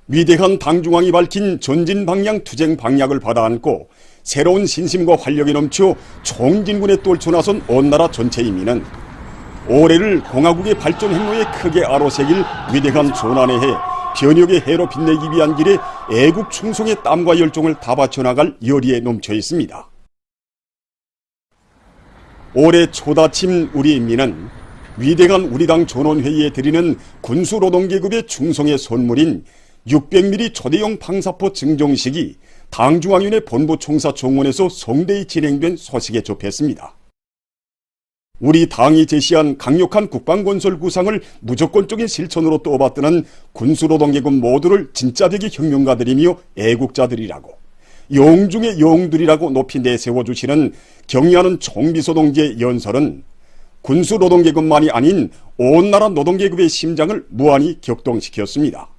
위대한 당중앙이 밝힌 전진 방향 투쟁 방약을 받아안고 새로운 신심과 활력이 넘쳐 총진군에 떨쳐 나선 온 나라 전체 인민은 올해를 공화국의 발전 행로에 크게 아로새길 위대한 전환의 해, 변혁의 해로 빛내기 위한 길에 애국 충성의 땀과 열정을 다 바쳐나갈 열의에 넘쳐 있습니다. 올해 초다침 우리 인민은 위대한 우리 당 전원회의에 드리는 군수노동계급의 충성의 선물인 600mm 초대형 방사포 증정식이 당중앙위원회 본부총사청원에서 성대히 진행된 소식에 접했습니다. 우리 당이 제시한 강력한 국방건설 구상을 무조건적인 실천으로 떠받드는 군수노동계급 모두를 진짜되게 혁명가들이며 애국자들이라고, 영 중의 영들이라고 높이 내세워주시는 경의하는 총비서동지의 연설은 군수노동계급만이 아닌 온 나라 노동계급의 심장을 무한히 격동시켰습니다.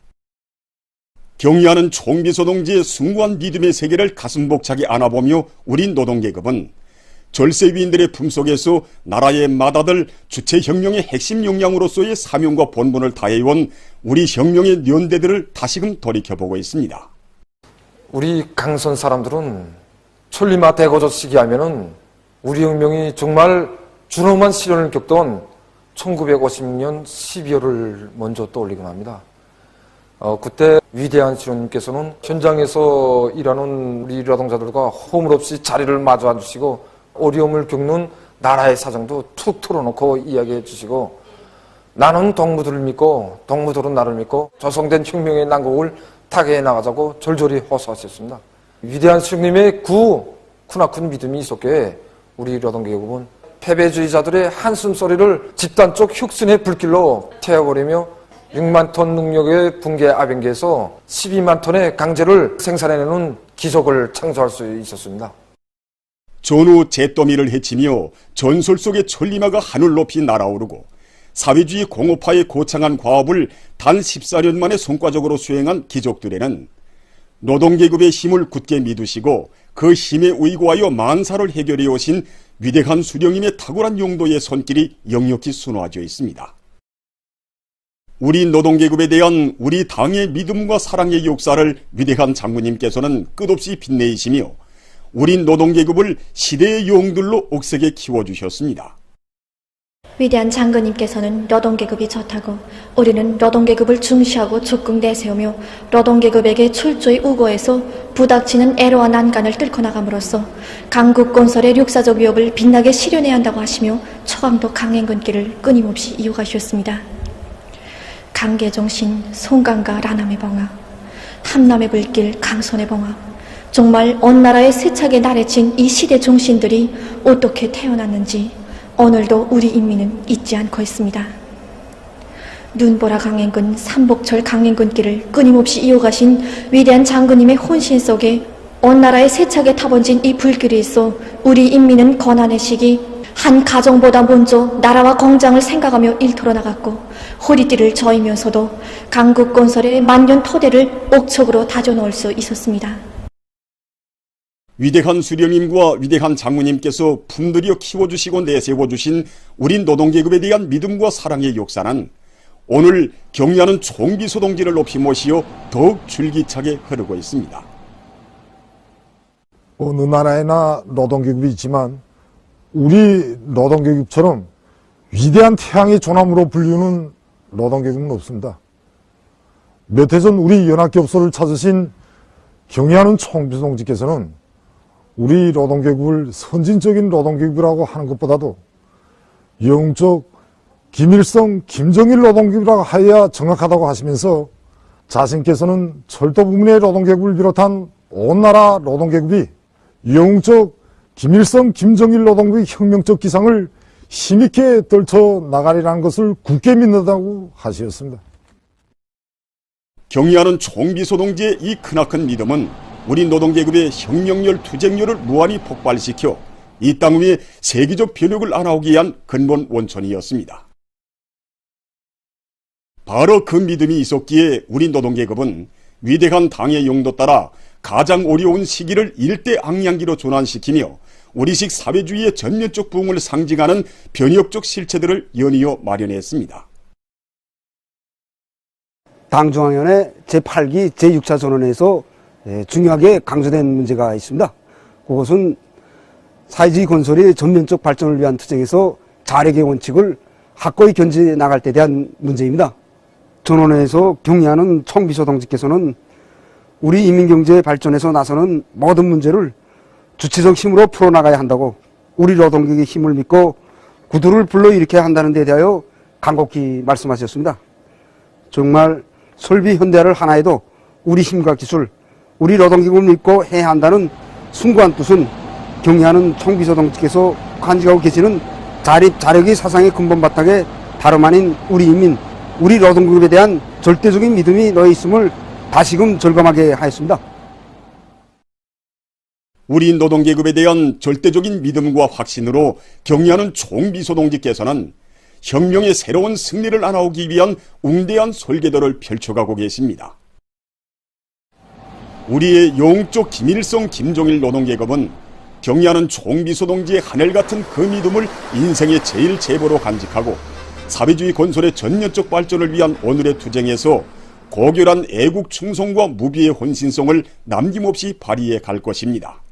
경의하는 총비서동지의 숭고한 믿음의 세계를 가슴 벅차게 안아보며 우리 노동계급은 절세위인들의 품속에서 나라의 맏아들 주체혁명의 핵심 역량으로서의 사명과 본분을 다해온 우리 혁명의 연대들을 다시금 돌이켜보고 있습니다. 우리 강선 사람들은 천리마 대거젓 시기하면은 우리 혁명이 정말 준엄한 시련을 겪던 1956년 12월을 먼저 떠올리곤 합니다. 그때 위대한 시련님께서는 현장에서 일하는 우리 노동자들과 허물 없이 자리를 마주 앉으시고 어려움을 겪는 나라의 사정도 툭 털어놓고 이야기해 주시고, 나는 동무들을 믿고 동무들은 나를 믿고 조성된 혁명의 난국을 타개해 나가자고 절절히 호소하셨습니다. 위대한 시령님의 크나큰 믿음이 있었기에 우리 노동계급은 패배주의자들의 한숨소리를 집단적 혁신의 불길로 태워버리며 6만 톤 능력의 붕괴 아병기에서 12만 톤의 강제를 생산해내는 기적을 창조할 수 있었습니다. 전후 잿더미를 헤치며 전설 속의 천리마가 하늘 높이 날아오르고 사회주의 공업화에 고창한 과업을 단 14년 만에 성과적으로 수행한 기적들에는 노동계급의 힘을 굳게 믿으시고 그 힘에 의거하여 만사를 해결해 오신 위대한 수령님의 탁월한 용도의 손길이 역력히 순화되어 있습니다. 우리 노동계급에 대한 우리 당의 믿음과 사랑의 역사를 위대한 장군님께서는 끝없이 빛내시며 우리 노동계급을 시대의 영웅들로 억세게 키워주셨습니다. 위대한 장군님께서는 노동계급이 좋다고 우리는 노동계급을 중시하고 적극 내세우며 노동계급에게 철저히 우고해서 부닥치는 애로와 난간을 뚫고 나감으로써 강국건설의 역사적 위협을 빛나게 실현해야 한다고 하시며 초강도 강행군길을 끊임없이 이어가셨습니다. 강계정신, 송강가 라남의 봉화, 함남의 불길, 강선의 봉화, 정말 온 나라에 세차게 나래친 이 시대 정신들이 어떻게 태어났는지 오늘도 우리 인민은 잊지 않고 있습니다. 눈보라 강행군, 삼복철 강행군길을 끊임없이 이어가신 위대한 장군님의 혼신 속에 온 나라에 세차게 타번진 이 불길이 있어 우리 인민은 고난의 시기 한 가정보다 먼저 나라와 공장을 생각하며 일터로 나갔고 허리띠를 저으면서도 강국건설의 만년 토대를 옥석으로 다져놓을 수 있었습니다. 위대한 수령님과 위대한 장군님께서 품들여 키워주시고 내세워주신 우리 노동계급에 대한 믿음과 사랑의 역사는 오늘 경의하는 총비서동지를 높이 모시어 더욱 줄기차게 흐르고 있습니다. 어느 나라에나 노동계급이 있지만 우리 노동계급처럼 위대한 태양의 조남으로 불리우는 노동계급은 없습니다. 몇 해 전 우리 연합교섭소를 찾으신 경의하는 총비서동지께서는 우리 노동계급을 선진적인 노동계급이라고 하는 것보다도 영적 김일성, 김정일 노동계급이라고 하여야 정확하다고 하시면서 자신께서는 철도 부문의 노동계급을 비롯한 온 나라 노동계급이 영적 김일성, 김정일 노동계급의 혁명적 기상을 힘있게 떨쳐 나가리라는 것을 굳게 믿는다고 하셨습니다. 경의하는 총비서동지의 이 크나큰 믿음은 우리 노동계급의 혁명열, 투쟁열을 무한히 폭발시켜 이 땅 위에 세계적 변혁을 안아오기 위한 근본 원천이었습니다. 바로 그 믿음이 있었기에 우리 노동계급은 위대한 당의 용도 따라 가장 어려운 시기를 일대앙양기로 전환시키며 우리식 사회주의의 전면적 부흥을 상징하는 변혁적 실체들을 연이어 마련했습니다. 당중앙위원회 제8기 제6차 전원에서 중요하게 강조된 문제가 있습니다. 그것은 사회주의 건설의 전면적 발전을 위한 투쟁에서 자력의 원칙을 확고히 견지 나갈 때 대한 문제입니다. 전원회에서 경의하는 총비서 동지께서는 우리 인민경제 발전에서 나서는 모든 문제를 주체적 힘으로 풀어나가야 한다고, 우리 노동력의 힘을 믿고 구두를 불러일으켜야 한다는 데 대하여 간곡히 말씀하셨습니다. 정말 설비 현대화를 하나에도 우리 힘과 기술, 우리 노동력을 믿고 해야 한다는 숭고한 뜻은 경의하는 총비서 동지께서 간직하고 계시는 자립자력의 사상의 근본 바탕에 다름 아닌 우리 인민, 우리 노동그룹에 대한 절대적인 믿음이 놓여 있음을 다시금 절감하게 하였습니다. 우리 노동계급에 대한 절대적인 믿음과 확신으로 경의하는 총비서 동지께서는 혁명의 새로운 승리를 안아오기 위한 웅대한 설계도를 펼쳐가고 계십니다. 우리의 영적 김일성 김종일 노동계급은 경의하는 총비서 동지의 하늘같은 그 믿음을 인생의 제일 제보로 간직하고 사회주의 건설의 전면적 발전을 위한 오늘의 투쟁에서 고결한 애국 충성과 무비의 헌신성을 남김없이 발휘해 갈 것입니다.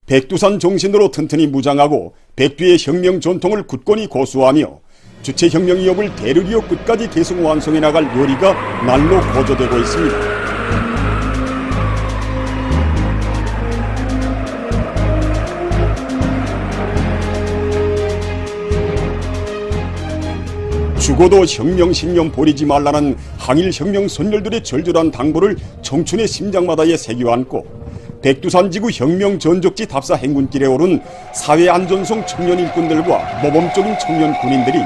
백두산 정신으로 튼튼히 무장하고 백두의 혁명 전통을 굳건히 고수하며 주체혁명 위협을 대를 이어 끝까지 계승 완성해 나갈 요리가 날로 고조되고 있습니다. 죽어도 혁명 신념 버리지 말라는 항일혁명 선열들의 절절한 당부를 청춘의 심장마다에 새겨안고 백두산 지구 혁명 전적지 답사 행군길에 오른 사회안전성 청년 일꾼들과 모범적인 청년 군인들이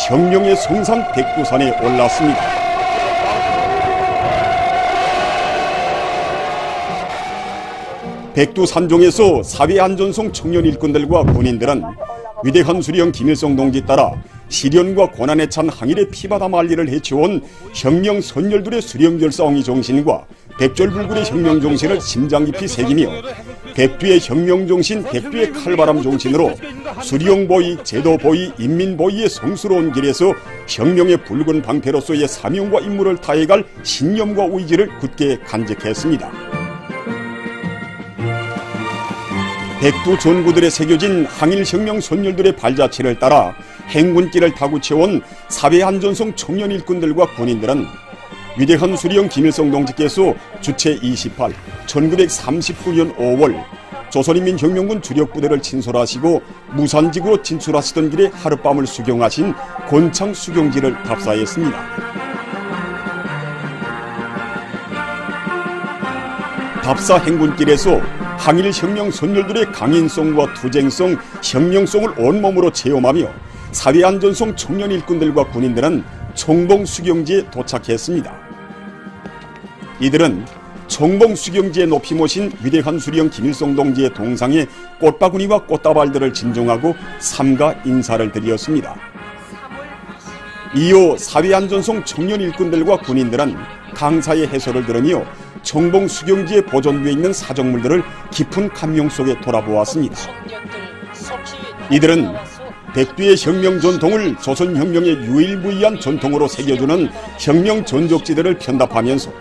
혁명의 성산 백두산에 올랐습니다. 백두산종에서 사회안전성 청년 일꾼들과 군인들은 위대한 수령 김일성 동지 따라 시련과 고난에 찬 항일의 피바다 만리를 해치워온 혁명 선열들의 수령결사옹의 정신과 백절불굴의 혁명 정신을 심장 깊이 새기며 백두의 혁명 정신, 백두의 칼바람 정신으로 수령보위, 제도보위, 인민보위의 성스러운 길에서 혁명의 붉은 방패로서의 사명과 임무를 다해갈 신념과 의지를 굳게 간직했습니다. 백두 전구들에 새겨진 항일혁명 선열들의 발자취를 따라 행군길을 타고 채운 사회안전성 청년 일꾼들과 군인들은 위대한 수령 김일성 동지께서 주체 28, 1939년 5월 조선인민혁명군 주력부대를 친솔하시고 무산지구로 진출하시던 길에 하룻밤을 수경하신 권창 수경지를 답사했습니다. 답사 행군길에서 항일혁명 선열들의 강인성과 투쟁성, 혁명성을 온몸으로 체험하며 사회안전성 청년 일꾼들과 군인들은 청봉수경지에 도착했습니다. 이들은 청봉수경지에 높이 모신 위대한 수령 김일성 동지의 동상에 꽃바구니와 꽃다발들을 진정하고 삼가 인사를 드렸습니다. 이후 사회안전성 청년 일꾼들과 군인들은 강사의 해설을 들으며 청봉수경지에 보존되어 있는 사적물들을 깊은 감명 속에 돌아보았습니다. 이들은 백두의 혁명 전통을 조선혁명의 유일무이한 전통으로 새겨주는 혁명 전적지들을 편답하면서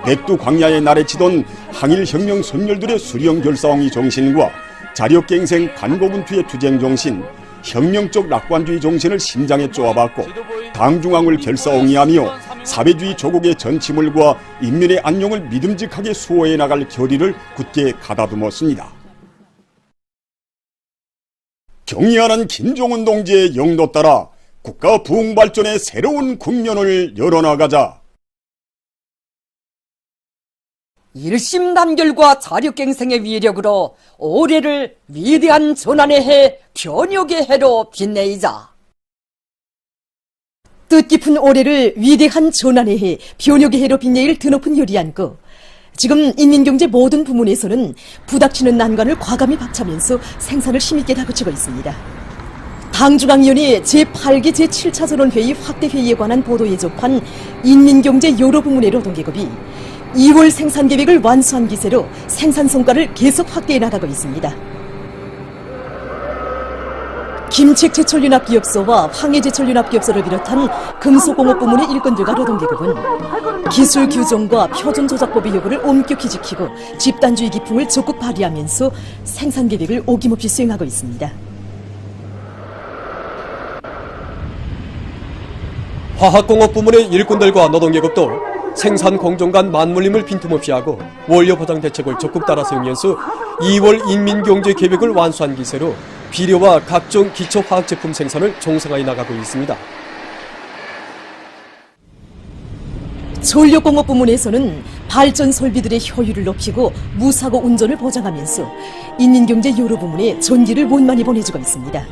백두 광야에 나래치던 항일혁명 선열들의 수령결사옹의 정신과 자력갱생 간고분투의 투쟁 정신, 혁명적 낙관주의 정신을 심장에 쪼아받고 당중앙을 결사옹이하며 사회주의 조국의 전치물과 인민의 안녕을 믿음직하게 수호해 나갈 결의를 굳게 가다듬었습니다. 경의하는 김종은 동지의 영도 따라 국가 부흥 발전의 새로운 국면을 열어나가자. 일심단결과 자력갱생의 위력으로 올해를 위대한 전환의 해, 변혁의 해로 빛내이자. 뜻깊은 올해를 위대한 전환의 해, 변혁의 해로 빛내일 드높은 요리안고 지금 인민경제 모든 부문에서는 부닥치는 난관을 과감히 박차면서 생산을 힘있게 다그치고 있습니다. 당중앙위원회 제8기 제7차 전원회의 확대회의에 관한 보도에 접한 인민경제 여러 부문의 노동계급이 2월 생산계획을 완수한 기세로 생산 성과를 계속 확대해 나가고 있습니다. 김책제철연합기업소와 황해제철연합기업소를 비롯한 금속공업 부문의 일꾼들과 노동계급은 기술 규정과 표준 조작법의 요구를 엄격히 지키고 집단주의 기풍을 적극 발휘하면서 생산 계획을 어김없이 수행하고 있습니다. 화학공업 부문의 일꾼들과 노동계급도 생산 공정 간 맞물림을 빈틈없이 하고 원료 보장 대책을 적극 따라 세우면서 2월 인민경제 계획을 완수한 기세로 비료와 각종 기초 화학 제품 생산을 정상화해 나가고 있습니다. 전력공업 부문에서는 발전 설비들의 효율을 높이고 무사고 운전을 보장하면서 인민경제 여러 부문에 전기를 원만히 보내주고 있습니다.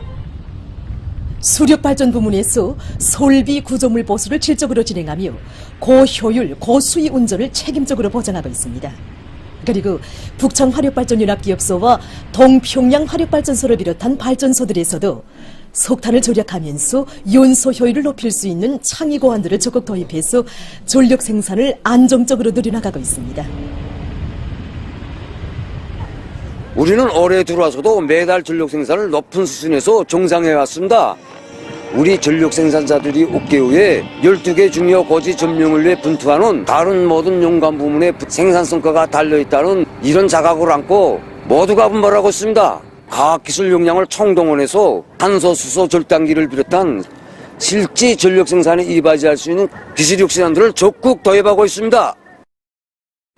수력발전 부문에서 설비 구조물 보수를 질적으로 진행하며 고효율, 고수위 운전을 책임적으로 보장하고 있습니다. 그리고 북창화력발전연합기업소와 동평양 화력발전소를 비롯한 발전소들에서도 석탄을 절약하면서 연소 효율을 높일 수 있는 창의 고안들을 적극 도입해서 전력 생산을 안정적으로 늘려나가고 있습니다. 우리는 올해 들어와서도 매달 전력 생산을 높은 수준에서 정상해 왔습니다. 우리 전력 생산자들이 5개월에 12개 중요 고지 점령을 위해 분투하는 다른 모든 용관 부문의 생산 성과가 달려있다는 이런 자각을 안고 모두가 분발하고 있습니다. 과학기술 역량을 총동원해서 탄소, 수소, 절단기를 비롯한 실제 전력 생산에 이바지할 수 있는 기술 혁신안들을 적극 도입하고 있습니다.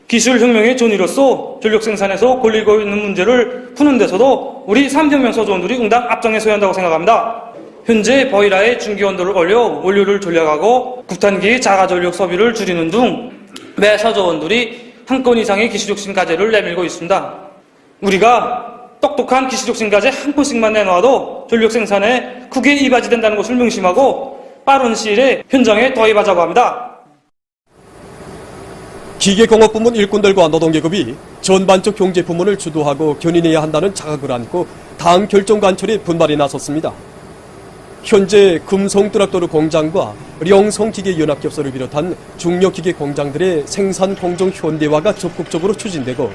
기술혁명의 존이로서 전력 생산에서 걸리고 있는 문제를 푸는 데서도 우리 3혁명 서조원들이 응당 앞장에 서야 한다고 생각합니다. 현재 보일러의 중기온도를 올려 원료를 절약하고 국탄기의 자가전력 소비를 줄이는 등 매 서조원들이 한 건 이상의 기술혁신 과제를 내밀고 있습니다. 우리가 똑똑한 기술혁신 과제 한 건씩만 내놓아도 전력 생산에 크게 이바지된다는 것을 명심하고 빠른 시일에 현장에 도입하자고 합니다. 기계공업 부문 일꾼들과 노동계급이 전반적 경제 부문을 주도하고 견인해야 한다는 자각을 안고 당 결정 관철에 분발에 나섰습니다. 현재 금성트락도르 공장과 령성기계연합기업소를 비롯한 중력기계 공장들의 생산 공정 현대화가 적극적으로 추진되고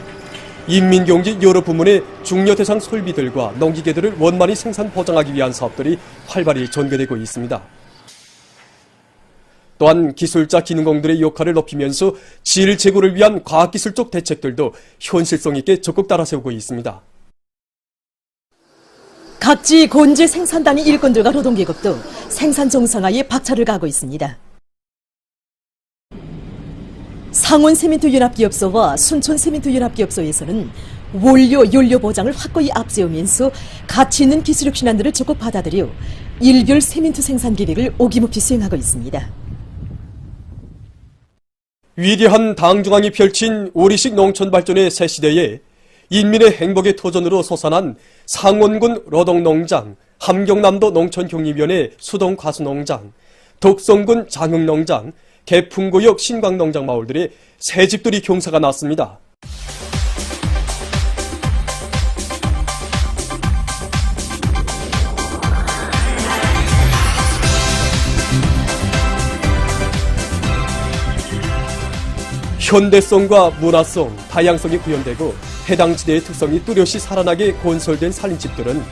인민경제 여러 부문의 중요 대상 설비들과 농기계들을 원만히 생산 보장하기 위한 사업들이 활발히 전개되고 있습니다. 또한 기술자 기능공들의 역할을 높이면서 질 제고를 위한 과학기술적 대책들도 현실성 있게 적극 따라세우고 있습니다. 각지 건재 생산단위 일꾼들과 노동계급도 생산 정상화에 박차를 가하고 있습니다. 상원세민트연합기업소와 순천세민트연합기업소에서는 원료, 연료 보장을 확고히 앞세우면서 가치 있는 기술혁신안들을 적극 받아들여 일별 세민트 생산 계획을 어김없이 수행하고 있습니다. 위대한 당중앙이 펼친 우리식 농촌 발전의 새 시대에 인민의 행복의 토전으로 솟아난 상원군 로동농장, 함경남도 농촌경립위원회 수동과수농장, 덕성군 장흥농장, 개풍구역 신광농장 마을들의 새 집들이 경사가 났습니다. 현대성과 문화성, 다양성이 구현되고 해당 지대의 특성이 뚜렷이 살아나게 건설된 살림집들은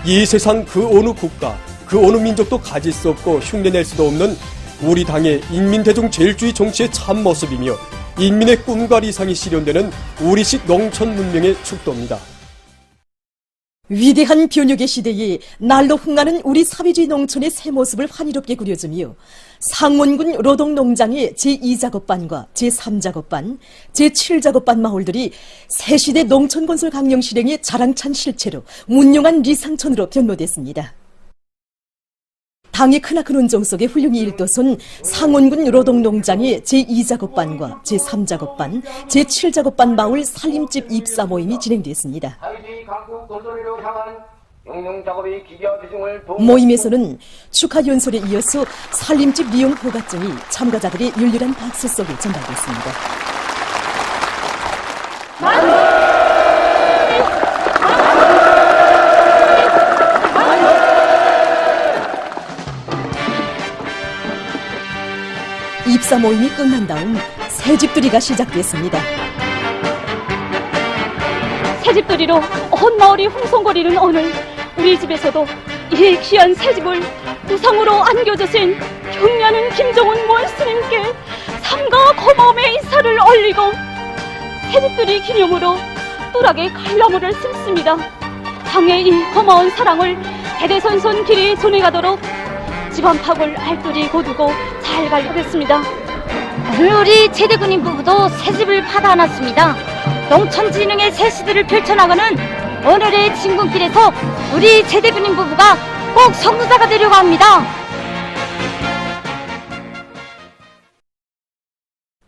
이 세상 그 어느 국가, 그 어느 민족도 가질 수 없고 흉내낼 수도 없는 우리 당의 인민대중 제일주의 정치의 참모습이며 인민의 꿈과 이상이 실현되는 우리식 농촌 문명의 축도입니다. 위대한 변혁의 시대에 날로 흥하는 우리 사회주의 농촌의 새 모습을 환희롭게 그려주며 상원군 로동농장의 제2작업반과 제3작업반, 제7작업반 마을들이 새시대 농촌건설 강령 실행의 자랑찬 실체로 문용한 리상천으로 변모됐습니다. 당의 크나큰 운정 속에 훌륭히 일도선 상원군 로동농장의 제2작업반과 제3작업반, 제7작업반 마을 살림집 입사 모임이 진행됐습니다. 모임에서는 축하 연설에 이어서 살림집 리용 허가증이 참가자들의 열렬한 박수 속에 전달됐습니다. 입사 모임이 끝난 다음 새집들이가 시작됐습니다. 새집들이로 온 마을이 흥성거리는 오늘 우리 집에서도 이 귀한 새집을 우상으로 안겨주신 경리하는 김정은 원스님께 삼가 고마움의 인사를 올리고 새집들이 기념으로 뚜락의 칼나무를 심습니다. 당의 이 고마운 사랑을 대대손손 길이 전해가도록 집안팝을 알뜰히 거두고 잘 가려겠습니다. 오늘 우리 제대군인 부부도 새집을 받아놨습니다. 농촌진흥의 새시들을 펼쳐나가는 오늘의 진군길에서 우리 제대군인 부부가 꼭 선구자가 되려고 합니다.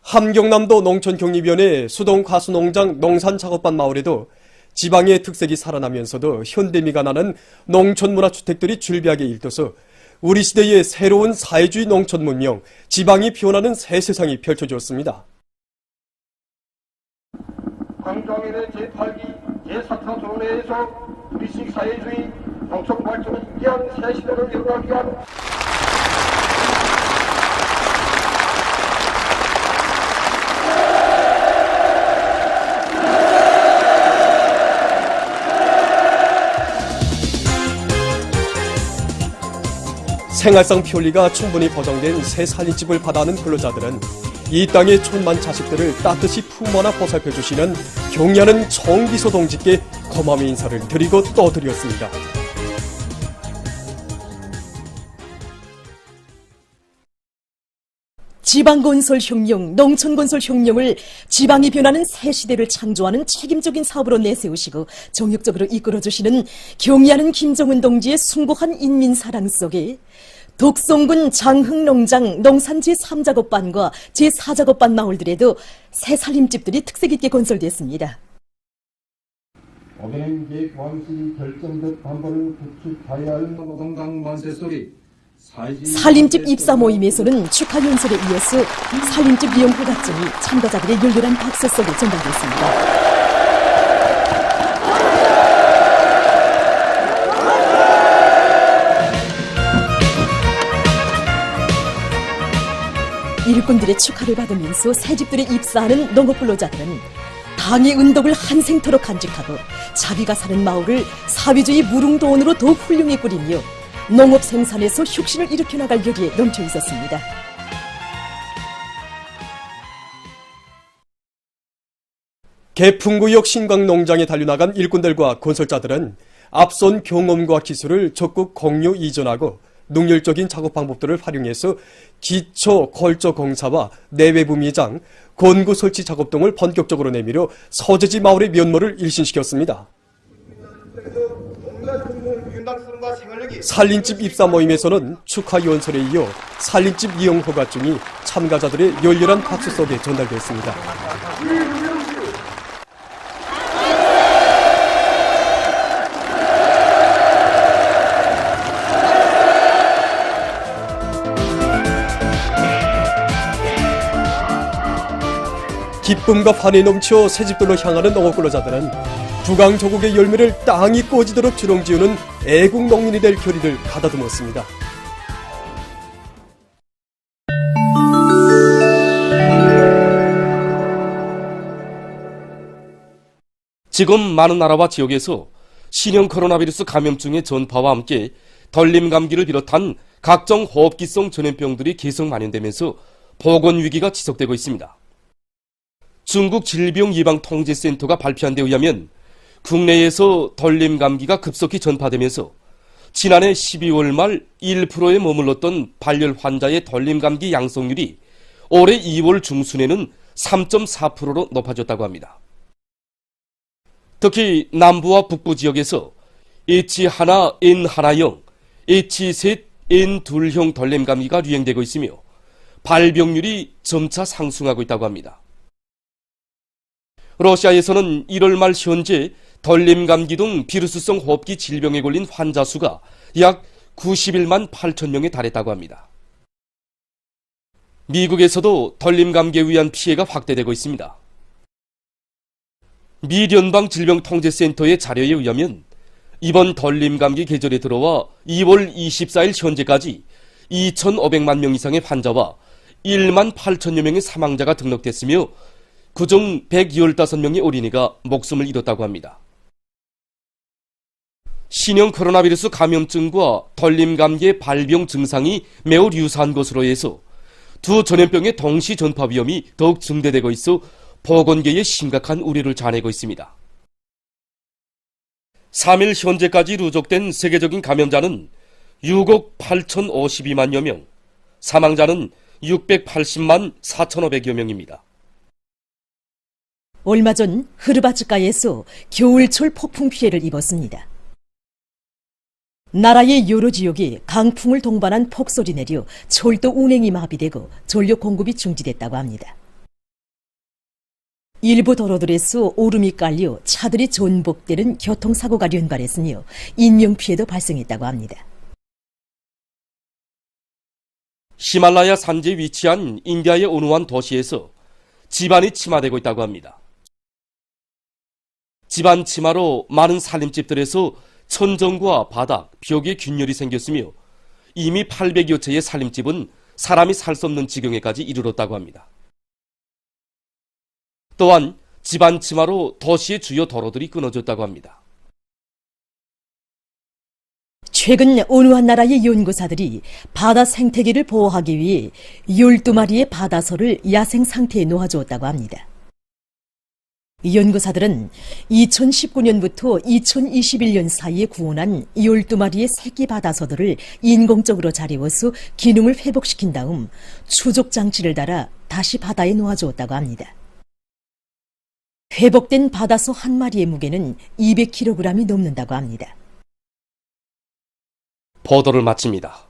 함경남도 농촌격립위원회 수동가수농장 농산작업반 마을에도 지방의 특색이 살아나면서도 현대미가 나는 농촌문화주택들이 줄비하게 일떠서 우리 시대의 새로운 사회주의 농촌 문명, 지방이 피어나는 새 세상이 펼쳐졌습니다. 광주왕년의 제8기 제4차 조례에서 우리식 사회주의 농촌 발전을 위한 새 시대를 열어가기 위한 생활상 편리가 충분히 보장된 새 살림집을 받아하는 근로자들은 이 땅의 천만 자식들을 따뜻이 품어나 보살펴주시는 경리하는 정비소 동지께 고마움의 인사를 드리고 또 드렸습니다. 지방건설 혁명, 농촌건설 혁명을 지방이 변하는 새 시대를 창조하는 책임적인 사업으로 내세우시고 정역적으로 이끌어주시는 경리하는 김정은 동지의 숭고한 인민사랑 속에 독송군 장흥농장 농산 제3작업반과 제4작업반 마을들에도 새 살림집들이 특색 있게 건설됐습니다. 어벤 계획 완수이 결정된 방법을 구축하여야 할 노동당 만세 소리 살림집 입사 모임에서는 축하 연설에 이어서 살림집 이용 허가증이 참가자들의 열렬한 박수 속에 전달됐습니다. 일꾼들의 축하를 받으면서 새집들에 입사하는 농업근로자들은 당의 은덕을 한생토록 간직하고 자비가 사는 마을을 사회주의 무릉도원으로 더욱 훌륭히 꾸리며 농업 생산에서 혁신을 일으켜 나갈 여기에 넘쳐 있었습니다. 개풍구역 신광농장에 달려나간 일꾼들과 건설자들은 앞선 경험과 기술을 적극 공유 이전하고 능률적인 작업 방법들을 활용해서 기초 걸저 공사와 내외부 미장, 건구 설치 작업 등을 본격적으로 내밀어 서재지 마을의 면모를 일신시켰습니다. 살림집 입사 모임에서는 축하 연설에 이어 살림집 이용 허가증이 참가자들의 열렬한 박수 속에 전달됐습니다. 기쁨과 환희 넘쳐 새집들로 향하는 농업근로자들은 부강조국의 열매를 땅이 꽂이도록 주렁지우는 애국 농민이 될 결의를 가다듬었습니다. 지금 많은 나라와 지역에서 신형 코로나 감염증의 전파와 함께 덜림 감기를 비롯한 각종 호흡기성 전염병들이 계속 만연되면서 보건위기가 지속되고 있습니다. 중국 질병예방통제센터가 발표한 데 의하면 국내에서 덜림 감기가 급속히 전파되면서 지난해 12월 말 1%에 머물렀던 발열 환자의 덜림 감기 양성률이 올해 2월 중순에는 3.4%로 높아졌다고 합니다. 특히 남부와 북부 지역에서 H1N1형, H3N2형 덜림 감기가 유행되고 있으며 발병률이 점차 상승하고 있다고 합니다. 러시아에서는 1월 말 현재 덜림 감기 등 비루스성 호흡기 질병에 걸린 환자 수가 약 91만 8천 명에 달했다고 합니다. 미국에서도 덜림 감기에 의한 피해가 확대되고 있습니다. 미 연방질병통제센터의 자료에 의하면 이번 덜림 감기 계절에 들어와 2월 24일 현재까지 2,500만 명 이상의 환자와 1만 8천여 명의 사망자가 등록됐으며 그중 115명의 어린이가 목숨을 잃었다고 합니다. 신형 코로나 비루스 감염증과 덜림 감기의 발병 증상이 매우 유사한 것으로 해서 두 전염병의 동시 전파 위험이 더욱 증대되고 있어 보건계에 심각한 우려를 자아내고 있습니다. 3일 현재까지 누적된 세계적인 감염자는 6억 8,052만여 명, 사망자는 680만 4,500여 명입니다. 얼마 전 흐르바츠가에서 겨울철 폭풍 피해를 입었습니다. 나라의 여러 지역이 강풍을 동반한 폭설이 내려 철도 운행이 마비되고 전력 공급이 중지됐다고 합니다. 일부 도로들에서 오름이 깔려 차들이 전복되는 교통사고가 연발했으며 인명피해도 발생했다고 합니다. 히말라야 산지에 위치한 인디아의 어느 한 도시에서 집안이 침하되고 있다고 합니다. 집안 침하로 많은 살림집들에서 천정과 바닥, 벽에 균열이 생겼으며 이미 800여 채의 살림집은 사람이 살 수 없는 지경에까지 이르렀다고 합니다. 또한 집안 침하로 도시의 주요 도로들이 끊어졌다고 합니다. 최근 어느 한 나라의 연구사들이 바다 생태계를 보호하기 위해 12마리의 바다소를 야생 상태에 놓아주었다고 합니다. 연구사들은 2019년부터 2021년 사이에 구원한 12마리의 새끼 바다소들을 인공적으로 자리워서 기능을 회복시킨 다음 추적 장치를 달아 다시 바다에 놓아주었다고 합니다. 회복된 바다소 한 마리의 무게는 200kg이 넘는다고 합니다. 보도를 마칩니다.